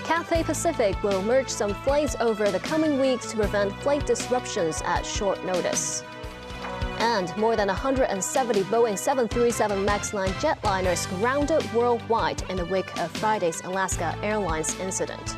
Cathay Pacific will merge some flights over the coming weeks to prevent flight disruptions at short notice. And more than 170 Boeing 737 MAX 9 jetliners grounded worldwide in the wake of Friday's Alaska Airlines incident.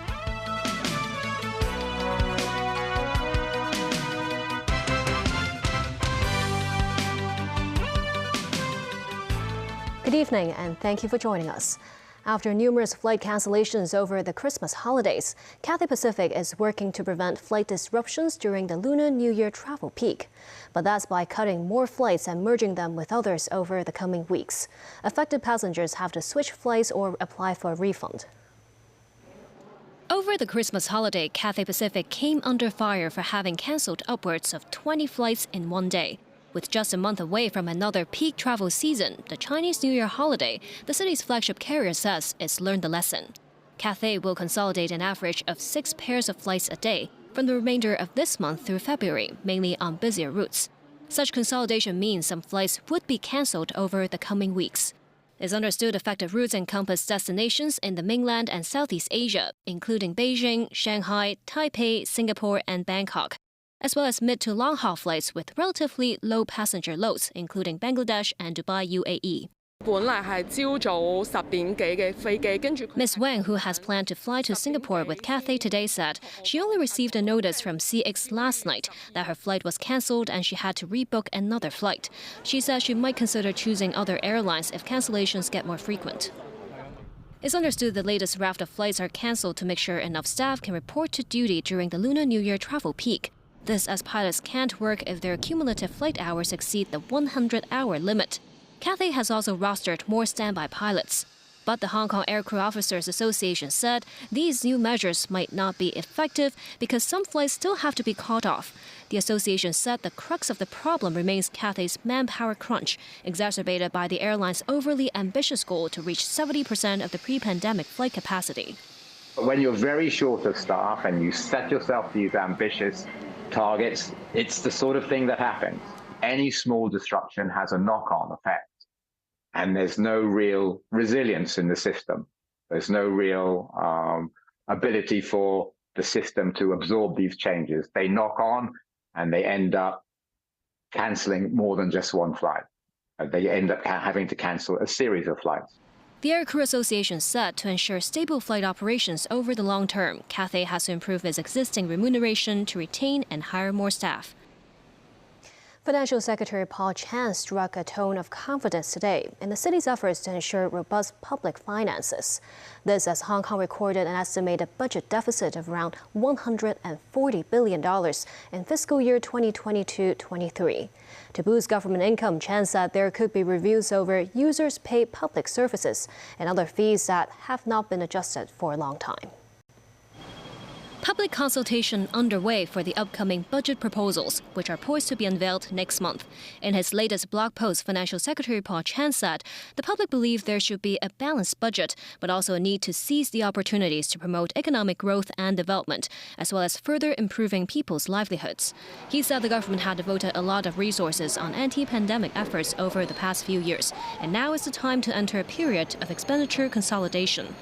Good evening, and thank you for joining us. After numerous flight cancellations over the Christmas holidays, Cathay Pacific is working to prevent flight disruptions during the Lunar New Year travel peak. But that's by cutting more flights and merging them with others over the coming weeks. Affected passengers have to switch flights or apply for a refund. Over the Christmas holiday, Cathay Pacific came under fire for having cancelled upwards of 20 flights in one day. With just a month away from another peak travel season, the Chinese New Year holiday, the city's flagship carrier says it's learned the lesson. Cathay will consolidate an average of 6 pairs of flights a day from the remainder of this month through February, mainly on busier routes. Such consolidation means some flights would be cancelled over the coming weeks. It's understood affected routes encompass destinations in the mainland and Southeast Asia, including Beijing, Shanghai, Taipei, Singapore, and Bangkok, as well as mid to long-haul flights with relatively low passenger loads, including Bangladesh and Dubai, UAE. Ms. Wang, who has planned to fly to Singapore with Cathay today, said she only received a notice from CX last night that her flight was cancelled and she had to rebook another flight. She said she might consider choosing other airlines if cancellations get more frequent. It's understood the latest raft of flights are cancelled to make sure enough staff can report to duty during the Lunar New Year travel peak. This as pilots can't work if their cumulative flight hours exceed the 100-hour limit. Cathay has also rostered more standby pilots. But the Hong Kong Aircrew Officers Association said these new measures might not be effective because some flights still have to be called off. The association said the crux of the problem remains Cathay's manpower crunch, exacerbated by the airline's overly ambitious goal to reach 70% of the pre-pandemic flight capacity. When you're very short of staff and you set yourself these ambitious targets, it's the sort of thing that happens. Any small disruption has a knock-on effect, and there's no real resilience in the system. There's no real ability for the system to absorb these changes. They knock on, and they end up cancelling more than just one flight. They end up having to cancel a series of flights. The Aircrew Association said to ensure stable flight operations over the long term, Cathay has to improve its existing remuneration to retain and hire more staff. Financial Secretary Paul Chan struck a tone of confidence today in the city's efforts to ensure robust public finances. This as Hong Kong recorded an estimated budget deficit of around $140 billion in fiscal year 2022-23. To boost government income, Chan said there could be reviews over users' paid public services and other fees that have not been adjusted for a long time. Public consultation underway for the upcoming budget proposals, which are poised to be unveiled next month. In his latest blog post, Financial Secretary Paul Chan said the public believe there should be a balanced budget, but also a need to seize the opportunities to promote economic growth and development, as well as further improving people's livelihoods. He said the government had devoted a lot of resources on anti-pandemic efforts over the past few years, and now is the time to enter a period of expenditure consolidation.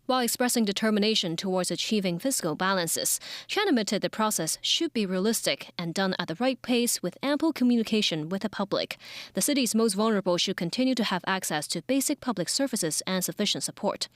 While expressing determination towards achieving fiscal balances, Chan admitted the process should be realistic and done at the right pace with ample communication with the public. The city's most vulnerable should continue to have access to basic public services and sufficient support.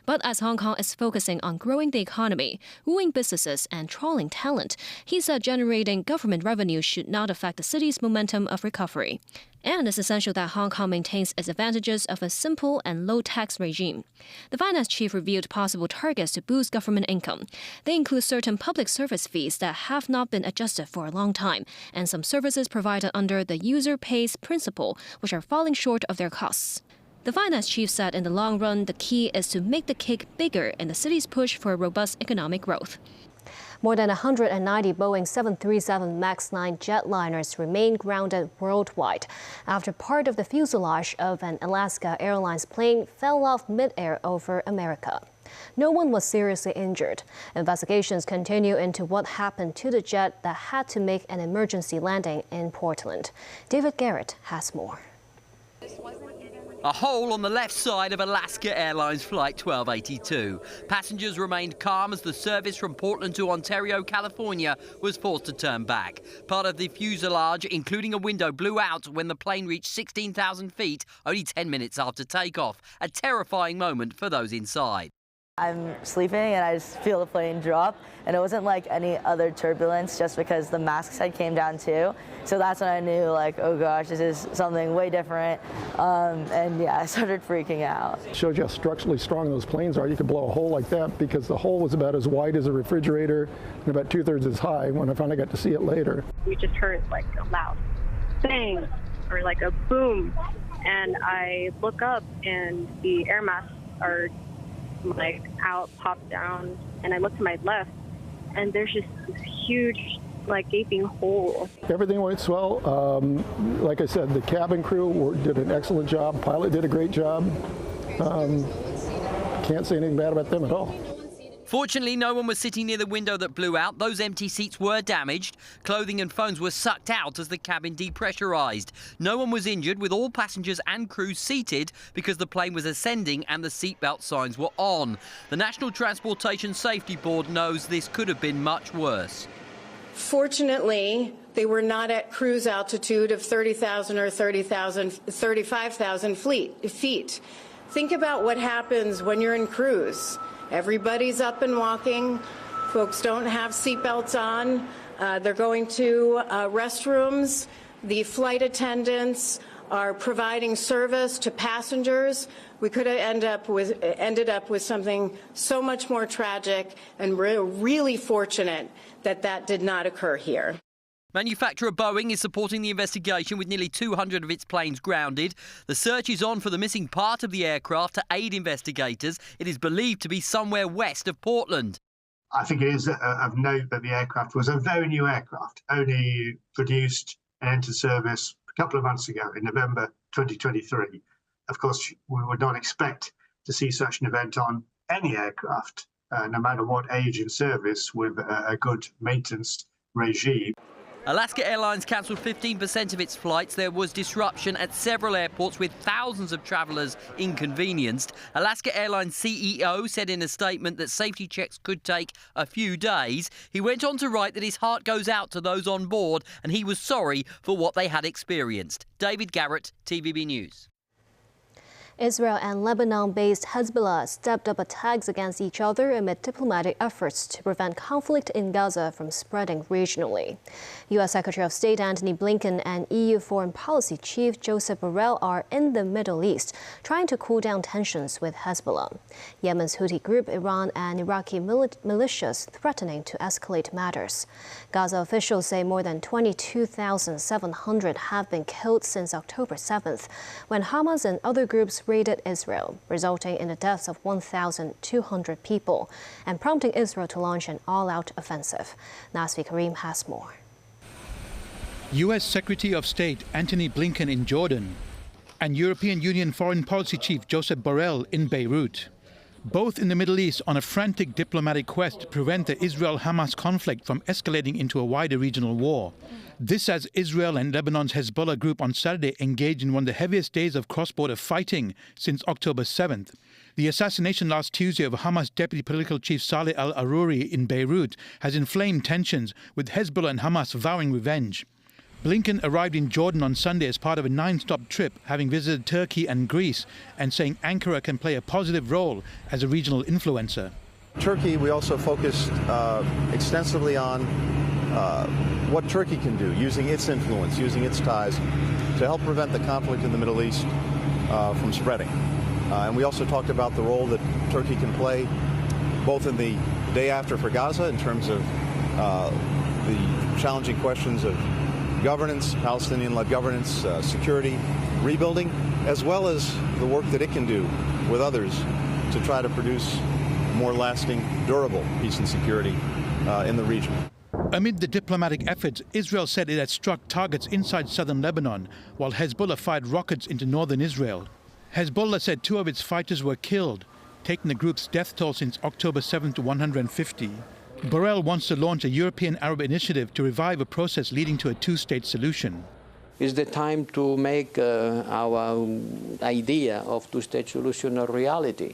But as Hong Kong is focusing on growing the economy, wooing businesses and trawling talent, he said generating government revenue should not affect the city's momentum of recovery. And it's essential that Hong Kong maintains its advantages of a simple and low-tax regime. The finance chief revealed possible targets to boost government income. They include certain public service fees that have not been adjusted for a long time, and some services provided under the user pays principle, which are falling short of their costs. The finance chief said in the long run, the key is to make the cake bigger in the city's push for robust economic growth. More than 190 Boeing 737 MAX 9 jetliners remain grounded worldwide after part of the fuselage of an Alaska Airlines plane fell off mid-air over America. No one was seriously injured. Investigations continue into what happened to the jet that had to make an emergency landing in Portland. David Garrett has more. A hole on the left side of Alaska Airlines Flight 1282. Passengers remained calm as the service from Portland to Ontario, California was forced to turn back. Part of the fuselage, including a window, blew out when the plane reached 16,000 feet, only 10 minutes after takeoff. A terrifying moment for those inside. I'm sleeping and I just feel the plane drop, and it wasn't like any other turbulence just because the masks had came down too. So that's when I knew, like, oh gosh, this is something way different. And yeah, I started freaking out. It shows you how structurally strong those planes are. You could blow a hole like that because the hole was about as wide as a refrigerator and about 2/3 as high when I finally got to see it later. We just heard like a loud bang or like a boom, and I look up and the air masks are like out, popped down, and I look to my left and there's just this huge like gaping hole. Everything went swell. Like I said, the cabin crew did an excellent job. Pilot did a great job. Can't say anything bad about them at all. Fortunately, no one was sitting near the window that blew out. Those empty seats were damaged. Clothing and phones were sucked out as the cabin depressurized. No one was injured, with all passengers and crew seated because the plane was ascending and the seatbelt signs were on. The National Transportation Safety Board knows this could have been much worse. Fortunately, they were not at cruise altitude of 30,000 or 35,000 feet. Think about what happens when you're in cruise. Everybody's up and walking. Folks don't have seatbelts on. They're going to restrooms. The flight attendants are providing service to passengers. We could have ended up with something so much more tragic, and we're really fortunate that that did not occur here. Manufacturer Boeing is supporting the investigation with nearly 200 of its planes grounded. The search is on for the missing part of the aircraft to aid investigators. It is believed to be somewhere west of Portland. I think it is of note that the aircraft was a very new aircraft, only produced and entered service a couple of months ago in November 2023. Of course, we would not expect to see such an event on any aircraft, no matter what age in service, with a good maintenance regime. Alaska Airlines cancelled 15% of its flights. There was disruption at several airports with thousands of travellers inconvenienced. Alaska Airlines CEO said in a statement that safety checks could take a few days. He went on to write that his heart goes out to those on board and he was sorry for what they had experienced. David Garrett, TVB News. Israel and Lebanon-based Hezbollah stepped up attacks against each other amid diplomatic efforts to prevent conflict in Gaza from spreading regionally. U.S. Secretary of State Antony Blinken and EU Foreign Policy Chief Joseph Borrell are in the Middle East, trying to cool down tensions with Hezbollah, Yemen's Houthi group, Iran and Iraqi militias threatening to escalate matters. Gaza officials say more than 22,700 have been killed since October 7th, when Hamas and other groups raided Israel, resulting in the deaths of 1,200 people and prompting Israel to launch an all-out offensive. Nasvi Karim has more. U.S. Secretary of State Antony Blinken in Jordan and European Union Foreign Policy Chief Joseph Borrell in Beirut, both in the Middle East on a frantic diplomatic quest to prevent the Israel-Hamas conflict from escalating into a wider regional war. This as Israel and Lebanon's Hezbollah group on Saturday engaged in one of the heaviest days of cross-border fighting since October 7th. The assassination last Tuesday of Hamas Deputy Political Chief Saleh al-Aruri in Beirut has inflamed tensions, with Hezbollah and Hamas vowing revenge. Blinken arrived in Jordan on Sunday as part of a 9-stop trip, having visited Turkey and Greece, and saying Ankara can play a positive role as a regional influencer. Turkey, we also focused extensively on what Turkey can do, using its influence, using its ties, to help prevent the conflict in the Middle East from spreading. And we also talked about the role that Turkey can play, both in the day after for Gaza, in terms of the challenging questions of governance, Palestinian-led governance, security, rebuilding, as well as the work that it can do with others to try to produce more lasting, durable peace and security in the region. Amid the diplomatic efforts, Israel said it had struck targets inside southern Lebanon, while Hezbollah fired rockets into northern Israel. Hezbollah said 2 of its fighters were killed, taking the group's death toll since October 7 to 150. Borrell wants to launch a European Arab initiative to revive a process leading to a 2-state solution. is the time to make our idea of two-state solution a reality.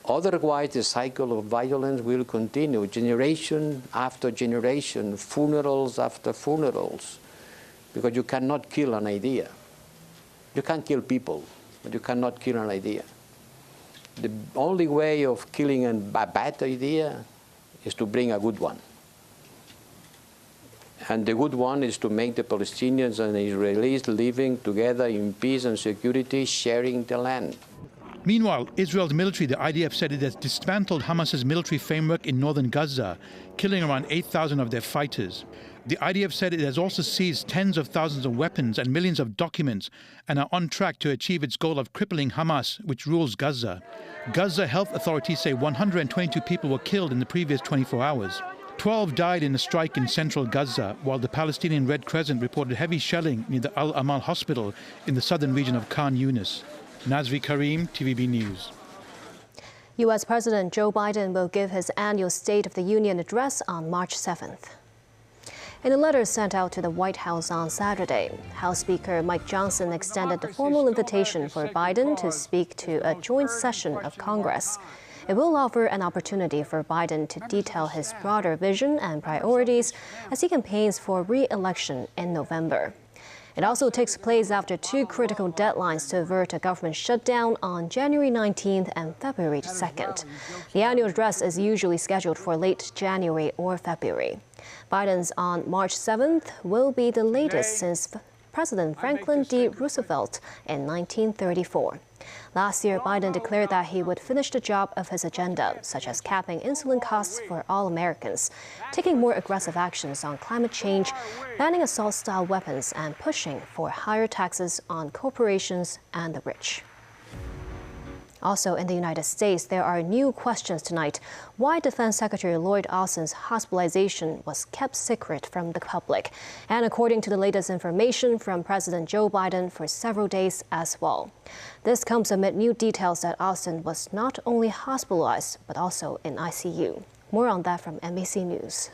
Otherwise, the cycle of violence will continue, generation after generation, funerals after funerals, because you cannot kill an idea. You can kill people, but you cannot kill an idea. The only way of killing a bad idea is to bring a good one. And the good one is to make the Palestinians and the Israelis living together in peace and security, sharing the land. Meanwhile, Israel's military, the IDF, said it has dismantled Hamas's military framework in northern Gaza, killing around 8,000 of their fighters. The IDF said it has also seized tens of thousands of weapons and millions of documents and are on track to achieve its goal of crippling Hamas, which rules Gaza. Gaza health authorities say 122 people were killed in the previous 24 hours. 12 died in a strike in central Gaza, while the Palestinian Red Crescent reported heavy shelling near the Al-Amal hospital in the southern region of Khan Yunis. Nazri Karim, TVB News. U.S. President Joe Biden will give his annual State of the Union address on March 7th. In a letter sent out to the White House on Saturday, House Speaker Mike Johnson extended the formal invitation for Biden to speak to a joint session of Congress. It will offer an opportunity for Biden to detail his broader vision and priorities as he campaigns for re-election in November. It also takes place after two critical deadlines to avert a government shutdown on January 19th and February 2nd. The annual address is usually scheduled for late January or February. Biden's on March 7th will be the latest since President Franklin D. Roosevelt in 1934. Last year, Biden declared that he would finish the job of his agenda, such as capping insulin costs for all Americans, taking more aggressive actions on climate change, banning assault-style weapons, and pushing for higher taxes on corporations and the rich. Also in the United States, there are new questions tonight. Why Defense Secretary Lloyd Austin's hospitalization was kept secret from the public, and according to the latest information from President Joe Biden, for several days as well. This comes amid new details that Austin was not only hospitalized, but also in ICU. More on that from NBC News.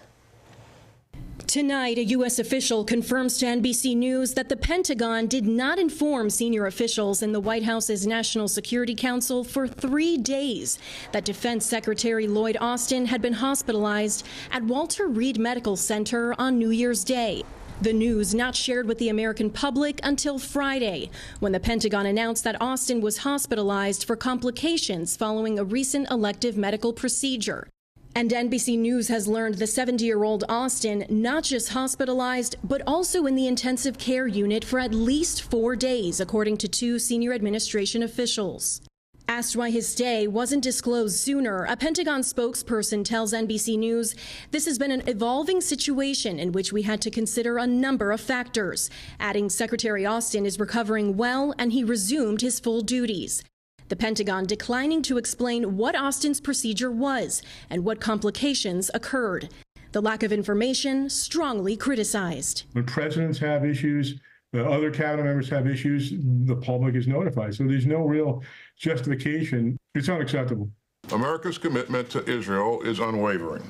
Tonight, a U.S. official confirms to NBC News that the Pentagon did not inform senior officials in the White House's National Security Council for 3 days that Defense Secretary Lloyd Austin had been hospitalized at Walter Reed Medical Center on New Year's Day. The news not shared with the American public until Friday, when the Pentagon announced that Austin was hospitalized for complications following a recent elective medical procedure. And NBC News has learned the 70-year-old Austin not just hospitalized, but also in the intensive care unit for at least 4 days, according to two senior administration officials. Asked why his stay wasn't disclosed sooner, a Pentagon spokesperson tells NBC News this has been an evolving situation in which we had to consider a number of factors, adding Secretary Austin is recovering well and he resumed his full duties. The Pentagon declining to explain what Austin's procedure was and what complications occurred. The lack of information strongly criticized. When presidents have issues, the other cabinet members have issues, the public is notified. So there's no real justification. It's unacceptable. America's commitment to Israel is unwavering.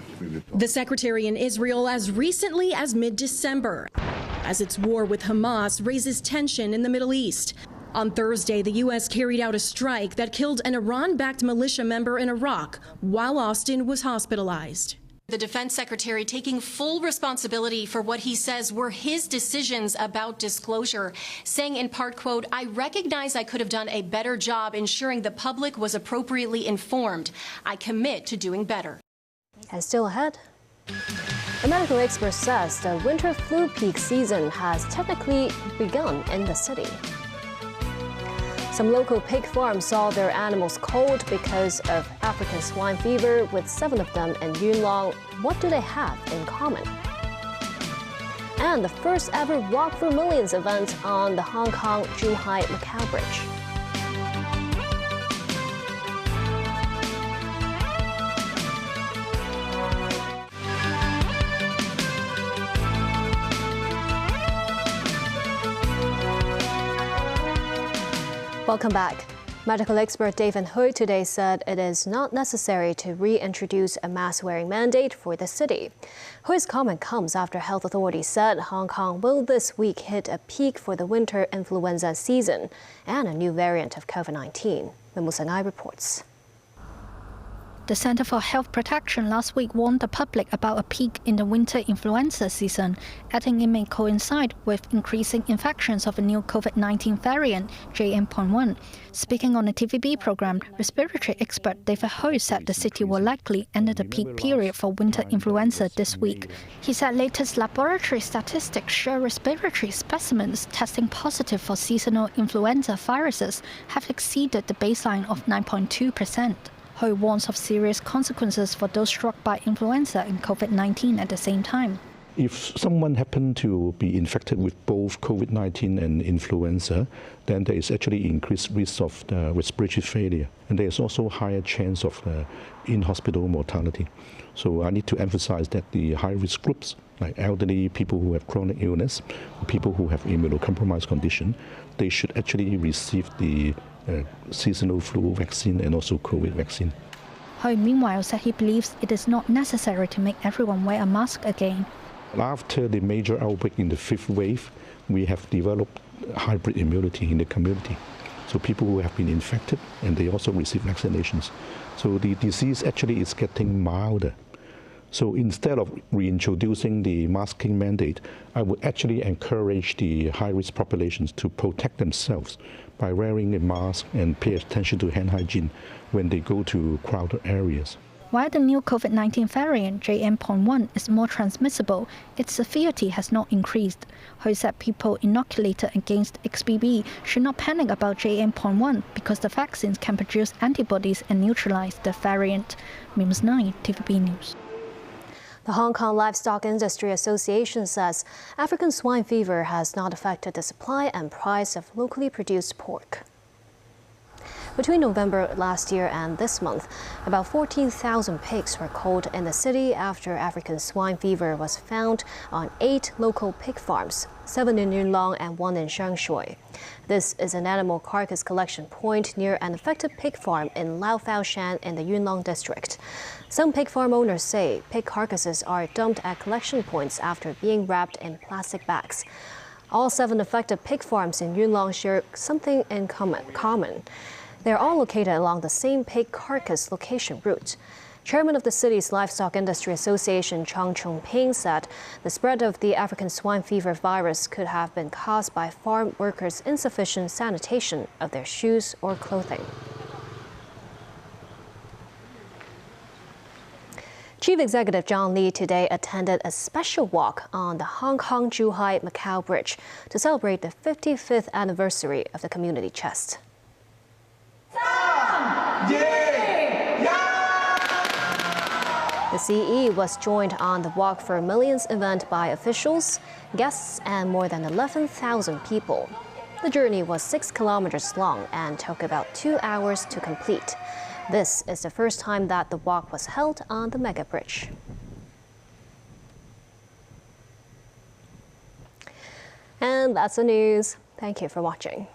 The secretary in Israel as recently as mid-December, as its war with Hamas raises tension in the Middle East. On Thursday, the U.S. carried out a strike that killed an Iran-backed militia member in Iraq while Austin was hospitalized. The defense secretary taking full responsibility for what he says were his decisions about disclosure, saying in part, quote, "I recognize I could have done a better job ensuring the public was appropriately informed. I commit to doing better." And still ahead, a medical expert says the winter flu peak season has technically begun in the city. Some local pig farms saw their animals cold because of African swine fever, with 7 of them in Yunlong. What do they have in common? And the first ever Walk for Millions event on the Hong Kong-Zhuhai-Macau Bridge. Welcome back. Medical expert David Hui today said it is not necessary to reintroduce a mask-wearing mandate for the city. Hui's comment comes after health authorities said Hong Kong will this week hit a peak for the winter influenza season and a new variant of COVID-19. Mu Sang-ai reports. The Centre for Health Protection last week warned the public about a peak in the winter influenza season, adding it may coincide with increasing infections of a new COVID-19 variant, JN.1. Speaking on a TVB program, respiratory expert David Hui said the city will likely enter the peak period for winter influenza this week. He said latest laboratory statistics show respiratory specimens testing positive for seasonal influenza viruses have exceeded the baseline of 9.2%. Hui warns of serious consequences for those struck by influenza and COVID-19 at the same time. If someone happened to be infected with both COVID-19 and influenza, then there is actually increased risk of respiratory failure. And there is also higher chance of in-hospital mortality. So I need to emphasize that the high-risk groups, like elderly, people who have chronic illness, people who have immunocompromised condition, they should actually receive the seasonal flu vaccine and also COVID vaccine. Hui meanwhile said he believes it is not necessary to make everyone wear a mask again. After the major outbreak in the fifth wave, we have developed hybrid immunity in the community. So people who have been infected and they also receive vaccinations. So the disease actually is getting milder. So instead of reintroducing the masking mandate, I would actually encourage the high-risk populations to protect themselves by wearing a mask and pay attention to hand hygiene when they go to crowded areas. While the new COVID-19 variant, JN.1, is more transmissible, its severity has not increased. Hui said people inoculated against XBB should not panic about JN.1 because the vaccines can produce antibodies and neutralize the variant. Mims 9, TVB News. The Hong Kong Livestock Industry Association says African swine fever has not affected the supply and price of locally produced pork. Between November last year and this month, about 14,000 pigs were culled in the city after African swine fever was found on 8 local pig farms, 7 in Yuen Long and 1 in Sheung Shui. This is an animal carcass collection point near an affected pig farm in Lau Fau Shan in the Yuen Long district. Some pig farm owners say pig carcasses are dumped at collection points after being wrapped in plastic bags. All 7 affected pig farms in Yuen Long share something in common. They are all located along the same pig carcass location route. Chairman of the city's Livestock Industry Association, Chang Chung-ping, said the spread of the African swine fever virus could have been caused by farm workers' insufficient sanitation of their shoes or clothing. Chief Executive John Lee today attended a special walk on the Hong Kong-Zhuhai-Macau Bridge to celebrate the 55th anniversary of the community chest. The CE was joined on the Walk for Millions event by officials, guests, and more than 11,000 people. The journey was 6 kilometers long and took about 2 hours to complete. This is the first time that the walk was held on the mega bridge. And that's the news. Thank you for watching.